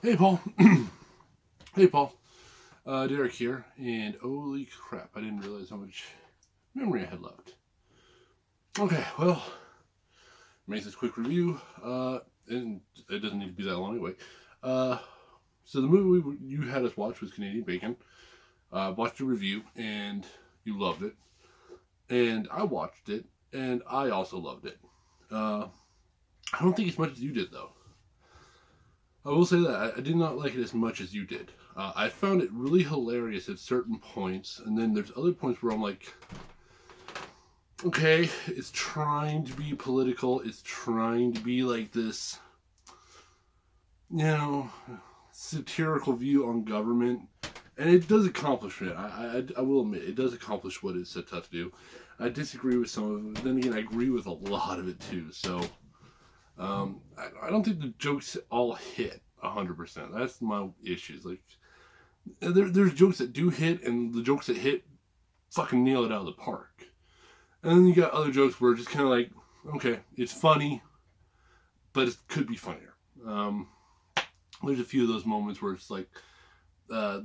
Hey, Paul. Hey, Paul. Derek here, and holy crap, I didn't realize how much memory I had left. Okay, well, make this quick review, and it doesn't need to be that long anyway. Uh, so the movie you had us watch was Canadian Bacon. Watched a review, and you loved it. And I watched it, and I also loved it. I don't think as much as you did, though. I will say that I did not like it as much as you did. I found it really hilarious at certain points, and then there's other points where I'm like, okay, it's trying to be political, it's trying to be like this, satirical view on government, and it does accomplish it. I will admit, it does accomplish what it sets out to do. I disagree with some of it, then again, I agree with a lot of it too, so... I don't think the jokes all hit 100%. That's my issues. Like, there's jokes that do hit, and the jokes that hit fucking nail it out of the park. And then you got other jokes where it's just kind of like, okay, it's funny, but it could be funnier. There's a few of those moments where it's like, the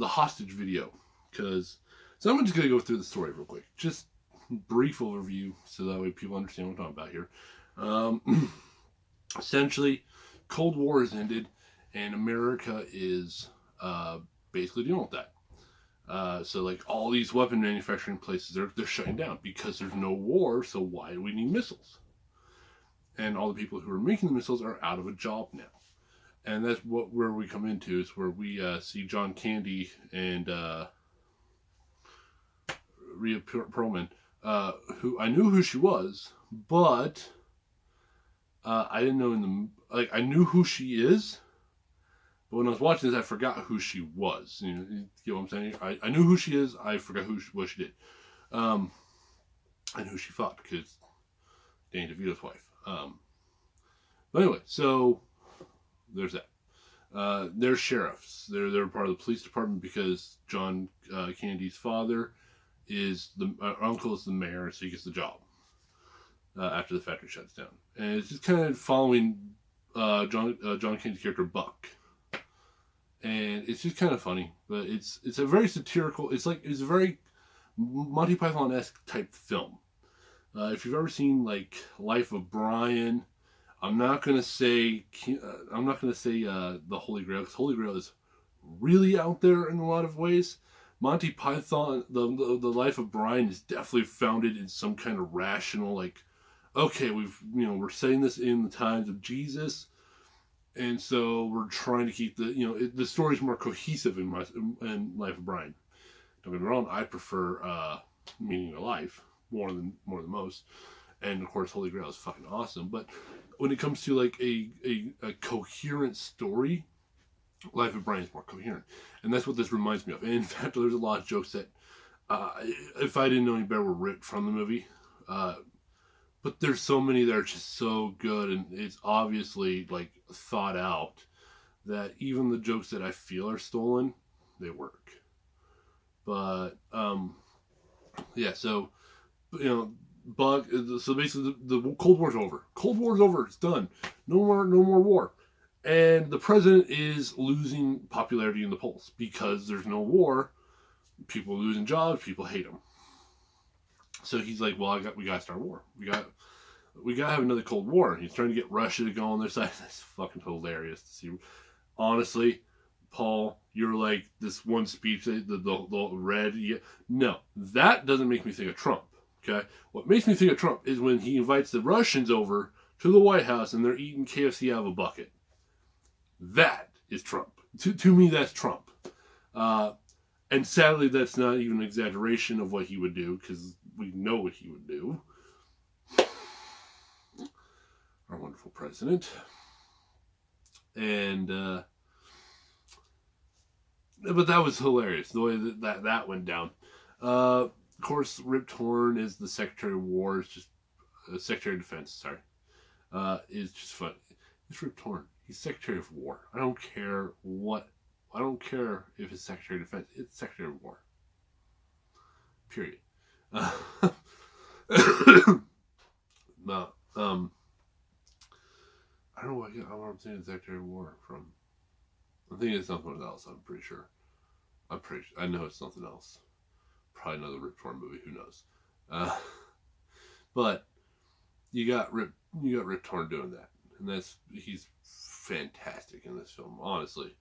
hostage video. So I'm just going to go through the story real quick. Just brief overview, so that way people understand what I'm talking about here. Essentially, Cold War has ended, and America is basically dealing with that. So, like, all these weapon manufacturing places, they're shutting down because there's no war. So why do we need missiles? And all the people who are making the missiles are out of a job now, and that's where we come into is where we see John Candy and Rhea Perlman, who I knew who she was, but. I didn't know I knew who she is, but when I was watching this, I forgot who she was. You get what I'm saying? I knew who she is, I forgot what she did. And who she fought, because Danny DeVito's wife. But anyway, so, there's that. They're sheriffs. They're part of the police department because John Candy's father is uncle is the mayor, so he gets the job. After the factory shuts down, and it's just kind of following John Candy's character Buck, and it's just kind of funny. But it's a very satirical. It's a very Monty Python-esque type film. If you've ever seen like Life of Brian, I'm not gonna say the Holy Grail, because Holy Grail is really out there in a lot of ways. Monty Python, the Life of Brian is definitely founded in some kind of rational, like, okay, we're saying this in the times of Jesus, and so we're trying to keep the story's more cohesive in Life of Brian. Don't get me wrong, I prefer Meaning of Life more than most, and of course Holy Grail is fucking awesome. But when it comes to like a coherent story, Life of Brian is more coherent, and that's what this reminds me of. And in fact, there's a lot of jokes that if I didn't know any better, were ripped from the movie. But there's so many that are just so good, and it's obviously like thought out, that even the jokes that I feel are stolen, they work. But yeah, so Buck. So basically, the Cold War's over. Cold War's over. It's done. No more war. And the president is losing popularity in the polls because there's no war. People are losing jobs. People hate him. So he's like, well, we got to start a war. We got to have another Cold War. He's trying to get Russia to go on their side. That's fucking hilarious to see. Honestly, Paul, you're like this one speech, the red. Yeah. No, that doesn't make me think of Trump. Okay, what makes me think of Trump is when he invites the Russians over to the White House and they're eating KFC out of a bucket. That is Trump. To me, that's Trump. And sadly, that's not even an exaggeration of what he would do, because we know what he would do. Our wonderful president. And, but that was hilarious, the way that went down. Of course, Rip Torn is the Secretary of War, is just, Secretary of Defense, sorry. Is just fun. It's Rip Torn. He's Secretary of War. I don't care if it's Secretary of Defense. It's Secretary of War. Period. No. I don't know what I'm saying Secretary of War from. I think it's something else. I'm pretty sure. I know it's something else. Probably another Rip Torn movie. Who knows? Uh, but you got Rip Torn doing that, and he's fantastic in this film. Honestly,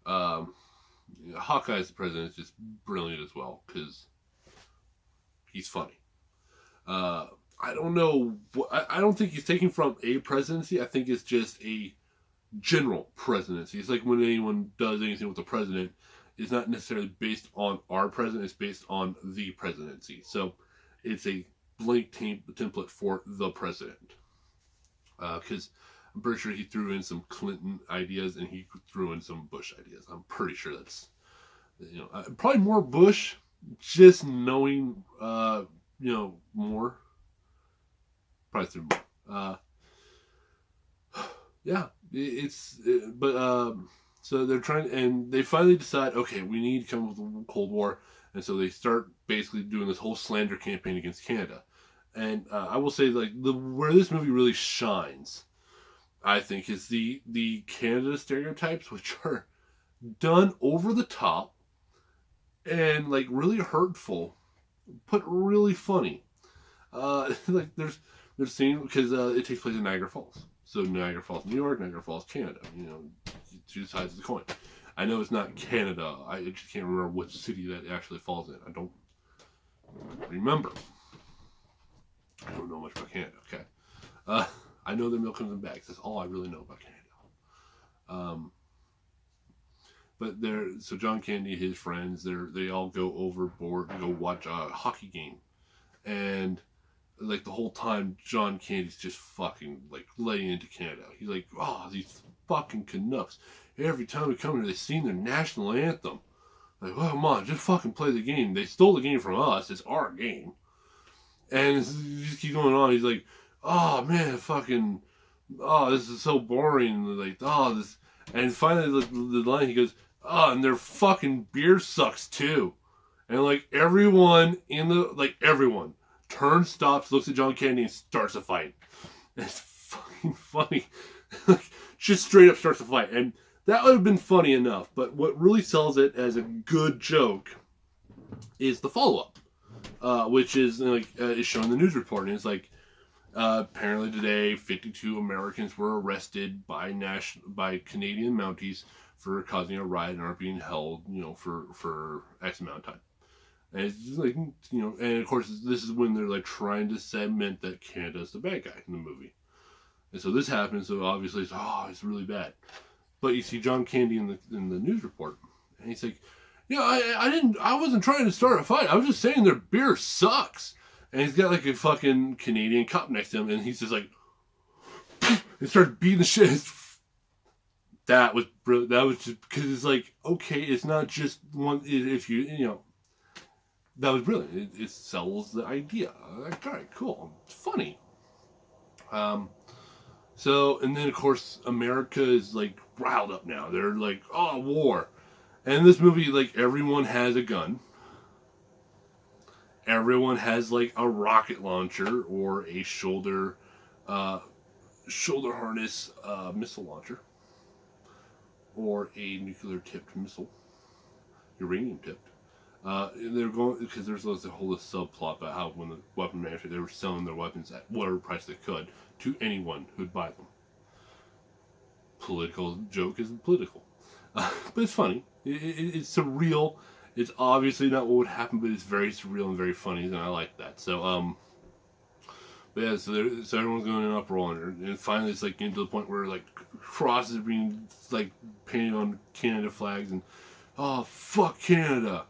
Hawkeye as the president is just brilliant as well because he's funny. I don't know. I don't think he's taking from a presidency. I think it's just a general presidency. It's like when anyone does anything with the president, it's not necessarily based on our president. It's based on the presidency. So it's a blank template for the president. Because I'm pretty sure he threw in some Clinton ideas and he threw in some Bush ideas. I'm pretty sure that's, probably more Bush, just knowing, more. Probably threw more. Yeah, so they're trying, and they finally decide, okay, we need to come up with a Cold War, and so they start basically doing this whole slander campaign against Canada. And I will say, like, where this movie really shines, I think, is the Canada stereotypes, which are done over the top and like really hurtful, but really funny. Like there's scene because it takes place in Niagara Falls, so Niagara Falls, New York, Niagara Falls, Canada. Two sides of the coin. I know it's not Canada. I just can't remember which city that actually falls in. I don't remember. I don't know much about Canada. Okay, I know their milk comes in bags. That's all I really know about Canada. But so John Candy, his friends, they all go overboard to go watch a hockey game, and like the whole time, John Candy's just fucking like laying into Canada. He's like, oh, these fucking Canucks. Every time we come here, they sing their national anthem. Like, oh, come on, just fucking play the game. They stole the game from us. It's our game. And he just keeps going on. He's like, oh man, fucking, oh, this is so boring. Like, oh, this. And finally, the line, he goes, oh, and their fucking beer sucks too. And like everyone turns, stops, looks at John Candy, and starts a fight. And it's fucking funny. Just straight up starts a fight. And that would have been funny enough. But what really sells it as a good joke is the follow-up. Which is is shown in the news report. And it's like, apparently today, 52 Americans were arrested by Canadian Mounties for causing a riot and are being held, for X amount of time. And it's just like, and of course, this is when they're like trying to cement that Canada's the bad guy in the movie. And so this happens, so obviously it's really bad. But you see John Candy in the news report, and he's like, yeah, I wasn't trying to start a fight. I was just saying their beer sucks. And he's got like a fucking Canadian cop next to him, and he's just like, and starts beating the shit. That was brilliant. That was just because it's like, okay, it's not just one. If that was brilliant. It sells the idea. Like, all right, cool, it's funny. So, and then of course America is like riled up now. They're like, oh, war. And in this movie, like, everyone has a gun. Everyone has like a rocket launcher or a shoulder harness missile launcher, or a nuclear tipped missile, uranium tipped. They're going because there's a whole subplot about how when the weapon manufacturers, they were selling their weapons at whatever price they could to anyone who'd buy them. Political joke is political, but it's funny. It's surreal. It's obviously not what would happen, but it's very surreal and very funny, and I like that. So, but yeah, so everyone's going in an uproar, and finally it's like getting to the point where like crosses are being like painted on Canada flags, and oh fuck Canada,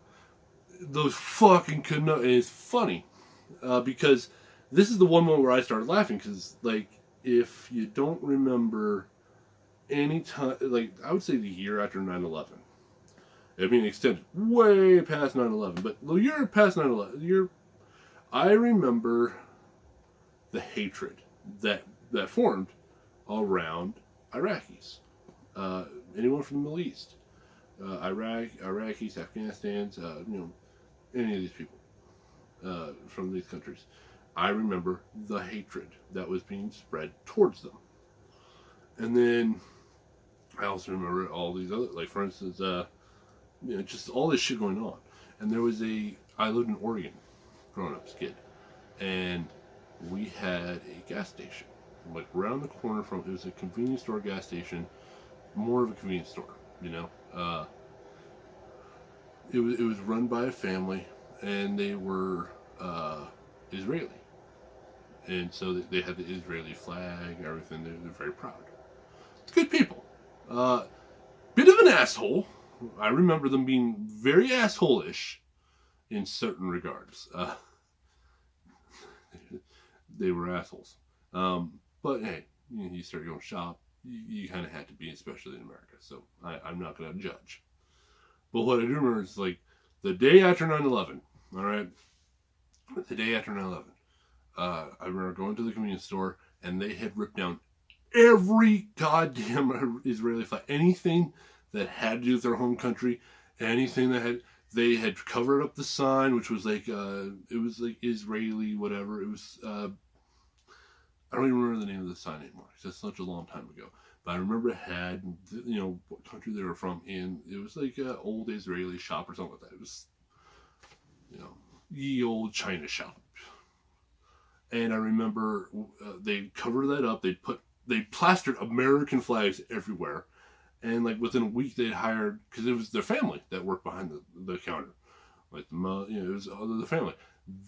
those fucking Canucks. And it's funny because this is the one moment where I started laughing because like if you don't remember any time, like I would say the year after 9/11. I mean, extended way past 9/11, but the year past 9/11, I remember the hatred that formed around Iraqis. Anyone from the Middle East, Iraqis, Afghanistans, any of these people from these countries. I remember the hatred that was being spread towards them. And then I also remember all these other, like for instance, just all this shit going on. And I lived in Oregon, growing up as a kid, and we had a gas station, like around the corner from. It was a convenience store gas station, more of a convenience store, you know. It was run by a family, and they were Israeli, and so they had the Israeli flag, everything. They're very proud. Good people. Uh, Bit of an asshole. I remember them being very asshole-ish in certain regards. They were assholes. But hey, you start going shop, you kind of had to be, especially in America. So I'm not going to judge. But what I do remember is like the day after 9/11. All right, the day after 9/11. I remember going to the convenience store and they had ripped down every goddamn Israeli flag. Anything that had to do with their home country, anything that they had covered up the sign, which was like it was like Israeli whatever. It was I don't even remember the name of the sign anymore. It's just such a long time ago. But I remember it had what country they were from, and it was like an old Israeli shop or something like that. It was ye old China shop. And I remember they covered that up. They plastered American flags everywhere. And like within a week, they'd hired, because it was their family that worked behind the counter, like it was the family.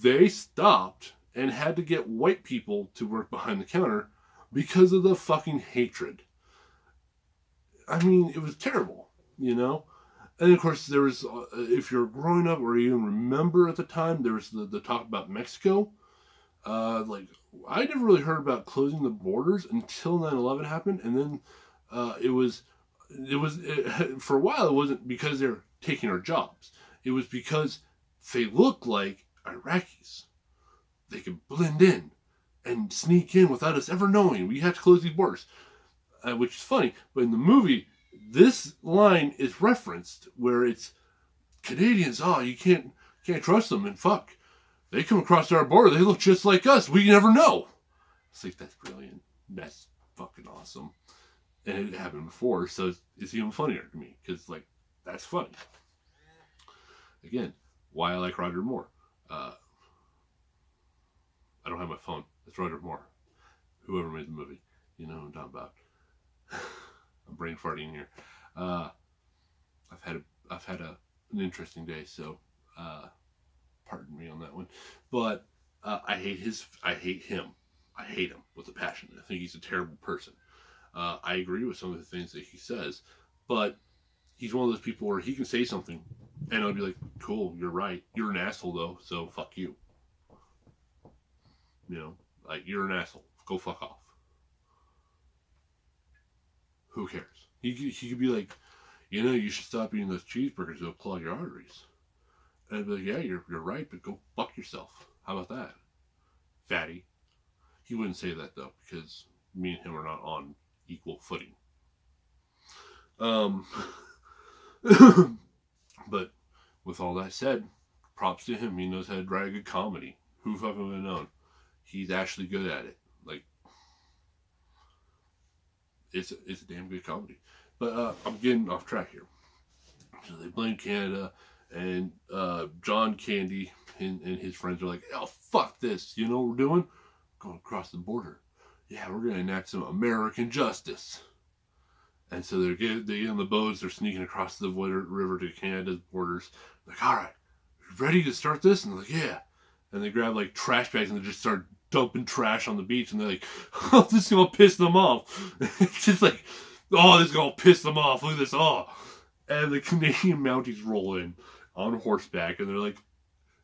They stopped and had to get white people to work behind the counter because of the fucking hatred. I mean, it was terrible, And of course, there was, if you're growing up or even remember at the time, there was the talk about Mexico. Like I never really heard about closing the borders until 9/11 happened, and then it was for a while. It wasn't because they're taking our jobs. It was because they looked like Iraqis. They could blend in and sneak in without us ever knowing. We had to close these borders, which is funny. But in the movie, this line is referenced where it's Canadians. Oh, you can't trust them, and fuck. They come across our border, they look just like us. We never know. It's like, that's brilliant. That's fucking awesome. And it happened before, so it's even funnier to me, because, like, that's funny. Again, why I like Roger Moore. I don't have my phone. It's Roger Moore. Whoever made the movie. You know what I'm talking about. I'm brain farting here. I've had an interesting day, so pardon me on that one, but I hate him. I hate him with a passion. I think he's a terrible person. I agree with some of the things that he says, but he's one of those people where he can say something, and I'll be like, "Cool, you're right. You're an asshole, though. So fuck you." Like, you're an asshole. Go fuck off. Who cares? He could be like, you should stop eating those cheeseburgers. They'll clog your arteries. And I'd be like, yeah, you're right, but go fuck yourself. How about that, fatty? He wouldn't say that, though, because me and him are not on equal footing. But with all that said, props to him. He knows how to write a good comedy. Who fucking would have known? He's actually good at it. Like, it's a damn good comedy. But I'm getting off track here. So they blame Canada. And John Candy and his friends are like, oh, fuck this. You know what we're doing? Going across the border. Yeah, we're going to enact some American justice. And so they get on the boats. They're sneaking across the river to Canada's borders. Like, all right, you ready to start this? And they're like, yeah. And they grab like trash bags and they just start dumping trash on the beach. And they're like, oh, this is going to piss them off. It's just like, oh, this is going to piss them off. Look at this. Oh. And the Canadian Mounties roll in on horseback, and they're like,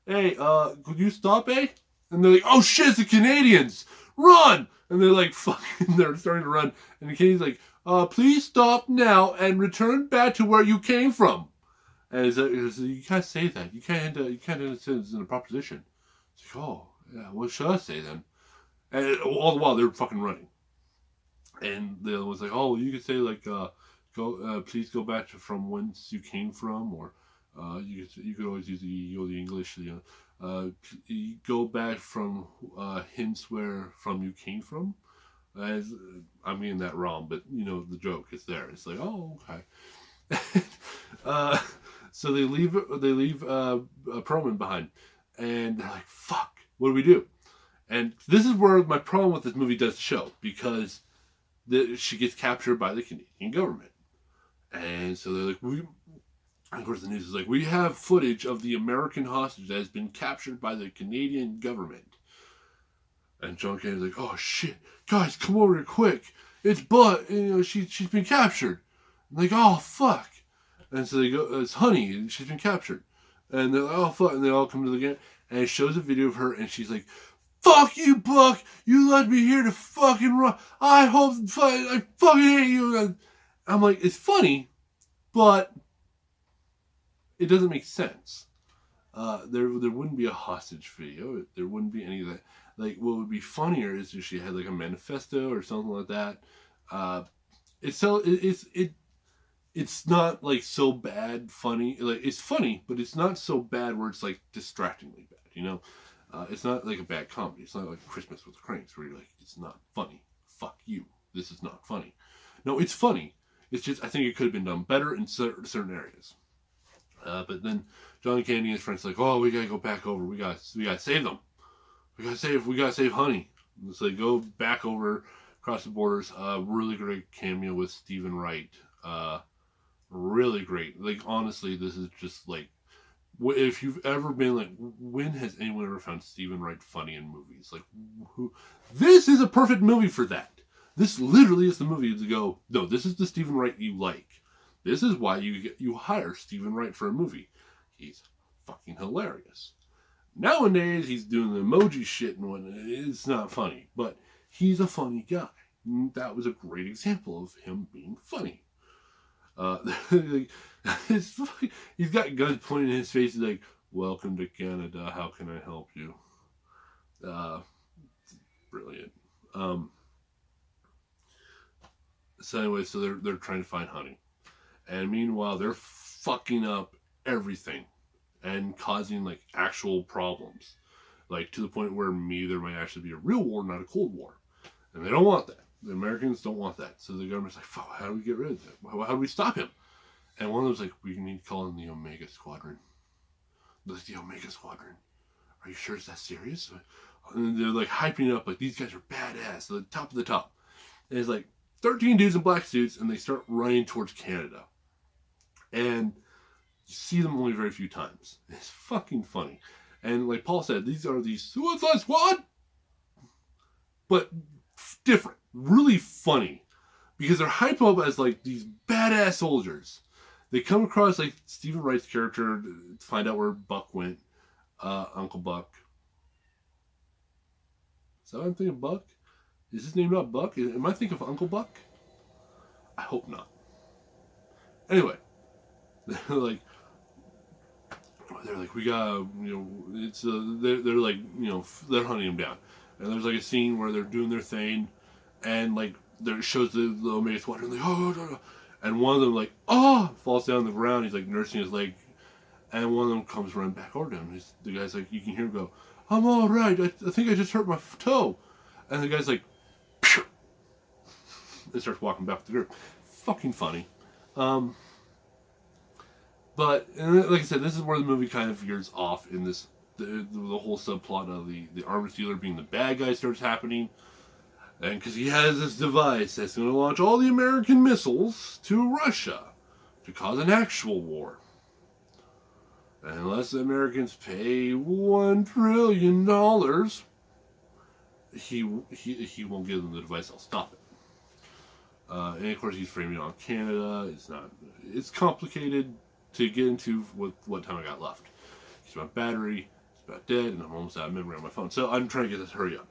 hey, could you stop, eh? And they're like, oh shit, it's the Canadians! Run! And they're like, fucking, they're starting to run. And the Canadian's like, please stop now and return back to where you came from. And it's like, you can't say that. You can't end sentence in a proposition. It's like, oh, yeah, what should I say then? And all the while, they're fucking running. And the other one's like, oh, you could say, like, please go back to from whence you came from, or you could always use the English. Go back from hence where from you came from. As, I'm getting that wrong, but you know the joke is there. It's like, oh, okay. uh, so they leave Perlman behind, and they're like, fuck, what do we do? And this is where my problem with this movie does show, because she gets captured by the Canadian government. And so they're like, of course the news is like, we have footage of the American hostage that has been captured by the Canadian government. And John Kennedy's like, oh shit, guys, come over here quick. It's Bud, she's been captured. And like, oh fuck. And so they go, it's Honey, and she's been captured. And they're like, oh fuck, and they all come to the game, and it shows a video of her, and she's like, fuck you, Buck, you led me here to fucking run. I fucking hate you. And I'm like, it's funny, but it doesn't make sense. There wouldn't be a hostage video. There wouldn't be any of that. Like, what would be funnier is if she had like a manifesto or something like that. It's not like so bad funny. Like, it's funny, but it's not so bad where it's like distractingly bad. You know, it's not like a bad comedy. It's not like Christmas with the Cranks where you're like, it's not funny. Fuck you. This is not funny. No, it's funny. It's just I think it could have been done better in certain areas. But then John Candy and his friends are like, oh, we gotta go back over. We gotta save them. We gotta save Honey. And so they go back over across the borders. Really great cameo with Stephen Wright. Really great. Like, honestly, this is just like, if you've ever been like, when has anyone ever found Stephen Wright funny in movies? Like, this is a perfect movie for that. This literally is the movie to go, no, this is the Stephen Wright you like. This is why you hire Stephen Wright for a movie. He's fucking hilarious. Nowadays, he's doing the emoji shit and whatnot. It's not funny, but he's a funny guy. That was a great example of him being funny. He's got guns pointing in his face. He's like, welcome to Canada. How can I help you? Brilliant. So anyway, so they're trying to find Honey. And meanwhile, they're fucking up everything and causing like actual problems, like to the point where maybe there might actually be a real war, not a Cold War, and they don't want that. The Americans don't want that, so the government's like, "Fuck, how do we get rid of that? How do we stop him?" And one of them's like, "We need to call in the Omega Squadron." They're like, the Omega Squadron? Are you sure it's that serious? And they're like hyping it up, like these guys are badass, the top of the top. And it's like 13 dudes in black suits, and they start running towards Canada. And you see them only very few times. It's fucking funny. And like Paul said, these are the Suicide Squad, but different. Really funny. Because they're hyped up as like these badass soldiers. They come across like Stephen Wright's character to find out where Buck went. Uncle Buck. Is that what I'm thinking, Buck? Is his name not Buck? Am I thinking of Uncle Buck? I hope not. Anyway. They're like, we gotta, it's they're like, they're hunting him down, and there's like a scene where they're doing their thing, and like there shows the Omega Squadron, like, oh, and one of them like, falls down on the ground. He's like nursing his leg, and one of them comes running back over to him. The guy's like, you can hear him go, I'm all right. I think I just hurt my toe, and the guy's like, Phew! And starts walking back with the group. Fucking funny. But, and like I said, this is where the movie kind of veers off in this, the whole subplot of the arms dealer being the bad guy starts happening. And because he has this device that's going to launch all the American missiles to Russia to cause an actual war. And unless the Americans pay $1 trillion, he won't give them the device, I'll stop it. And of course he's framing it on Canada. It's complicated to get into with what time I got left. It's about battery, it's about dead, and I'm almost out of memory on my phone. So I'm trying to get this to hurry up.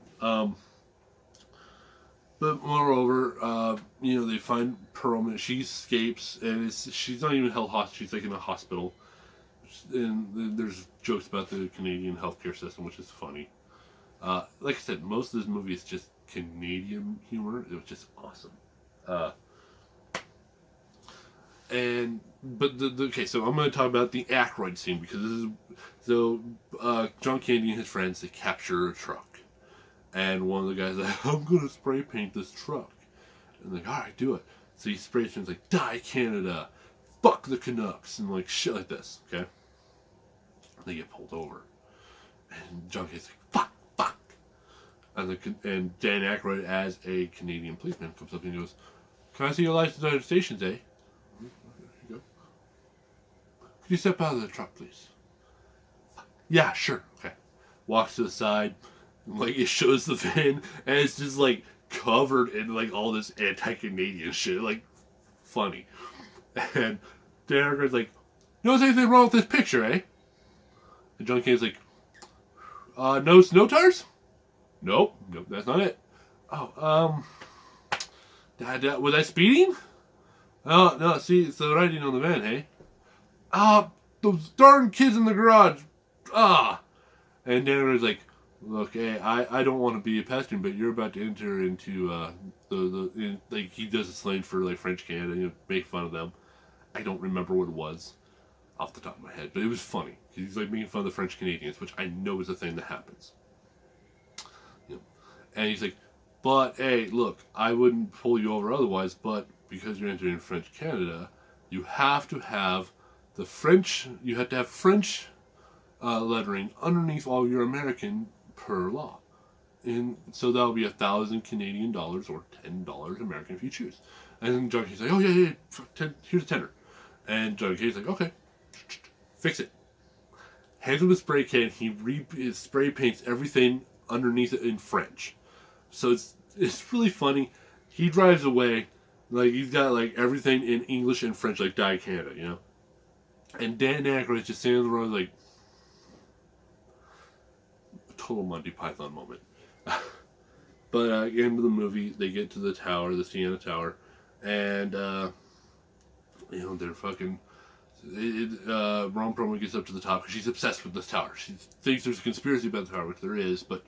But moreover, they find Perlman. She escapes, and she's not even held hostage. She's like in a hospital. And there's jokes about the Canadian healthcare system, which is funny. Like I said, most of this movie is just Canadian humor. It was just awesome. Okay, so I'm going to talk about the Aykroyd scene, because this is, John Candy and his friends, they capture a truck, And one of the guys like, I'm gonna spray paint this truck. And like, alright, do it. So he sprays paints like, die Canada, fuck the Canucks, and like shit like this, okay? They get pulled over. And John Candy's like, fuck, fuck. And Dan Aykroyd, as a Canadian policeman, comes up and he goes, can I see your license on stations, eh? Here you go. Could you step out of the truck, please? Yeah, sure. Okay. Walks to the side, like it shows the van, and it's just like covered in like all this anti-Canadian shit, like funny. And Dan Aykroyd's like, you notice anything wrong with this picture, eh? And John Candy's like, no snow tires? Nope, that's not it. Oh, was I speeding? Oh, no, see, it's the writing on the van, hey? Those darn kids in the garage. And Danner's like, look, hey, I don't want to be a pedestrian, but you're about to enter into, like, he does a slang for, like, French Canada, you know, make fun of them. I don't remember what it was off the top of my head, but it was funny. He's, like, making fun of the French Canadians, which I know is a thing that happens. You know, and he's like, but, hey, look, I wouldn't pull you over otherwise, but because you're entering French Canada, you have to have the French, lettering underneath all your American per law. And so that'll be $1,000 Canadian dollars or $10 American if you choose. And then John K's like, oh yeah, here's a tenner. And John K's like, okay, fix it. Hands him a spray can, he spray paints everything underneath it in French. So it's really funny. He drives away, like he's got like everything in English and French, like Die Canada, you know. And Dan Aykroyd's just sitting on the road, like a total Monty Python moment. But at the end of the movie, they get to the tower, the Siena Tower, and you know they're fucking. Ron Perlman gets up to the top because she's obsessed with this tower. She thinks there's a conspiracy about the tower, which there is, but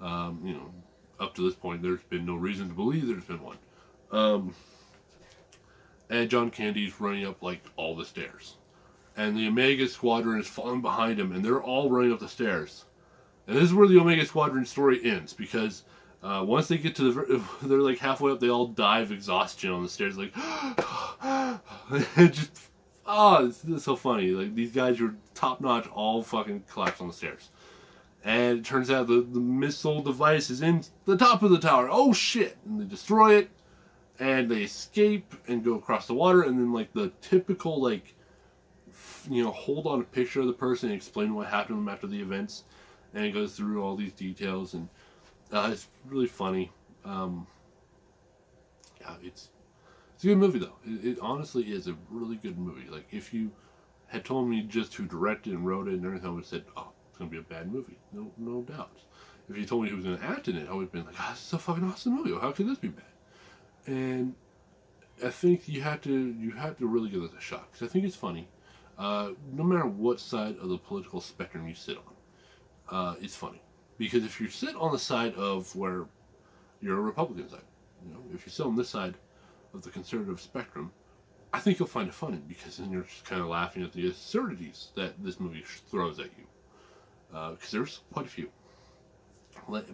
you know. Up to this point, there's been no reason to believe there's been one. And John Candy's running up, like, all the stairs. And the Omega Squadron is falling behind him, and they're all running up the stairs. And this is where the Omega Squadron story ends, because once they get to they're, like, halfway up, they all die of exhaustion on the stairs, like, just, it's so funny. Like, these guys are top-notch, all fucking collapse on the stairs. And it turns out the missile device is in the top of the tower. Oh shit! And they destroy it, and they escape and go across the water. And then like the typical like, you know, hold on a picture of the person and explain what happened to them after the events. And it goes through all these details, and it's really funny. Yeah, it's a good movie though. It honestly is a really good movie. Like if you had told me just who directed and wrote it and everything, I would have said, oh, going to be a bad movie, no doubt. If you told me he was going to act in it, I would have been like, this is a fucking awesome movie. How could this be bad? And I think you have to really give this a shot, because I think it's funny. No matter what side of the political spectrum you sit on, it's funny. Because if you sit on the side of where you're a Republican side, you know, if you sit on this side of the conservative spectrum, I think you'll find it funny, because then you're just kind of laughing at the absurdities that this movie throws at you. Because there's quite a few.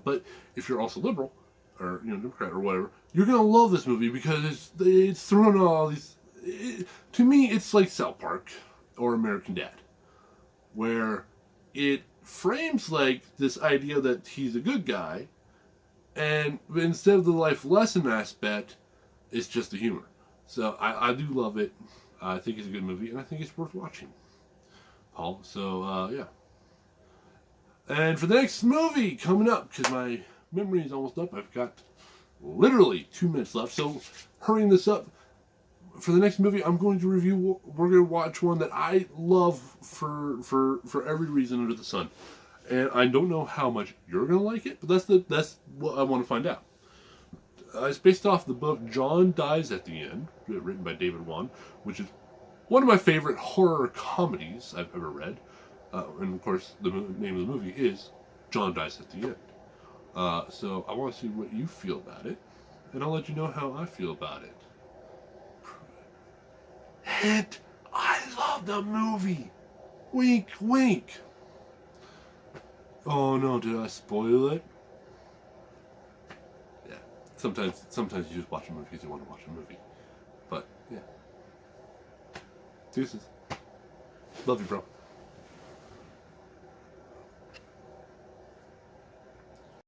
But if you're also liberal, or you know, Democrat or whatever, you're gonna love this movie because it's throwing all these. To me, it's like South Park or American Dad, where it frames like this idea that he's a good guy, and instead of the life lesson aspect, it's just the humor. So I do love it. I think it's a good movie, and I think it's worth watching, Paul. So yeah. And for the next movie coming up, because my memory is almost up, I've got literally 2 minutes left. So hurrying this up, for the next movie, I'm going to review. We're going to watch one that I love for every reason under the sun, and I don't know how much you're going to like it, but that's what I want to find out. It's based off the book John Dies at the End, written by David Wan, which is one of my favorite horror comedies I've ever read. And of course, the name of the movie is John Dies at the End. So I want to see what you feel about it, and I'll let you know how I feel about it. Hint, I love the movie. Wink, wink. Oh no, did I spoil it? sometimes you just watch a movie because you want to watch a movie. But yeah. Deuces. Love you, bro.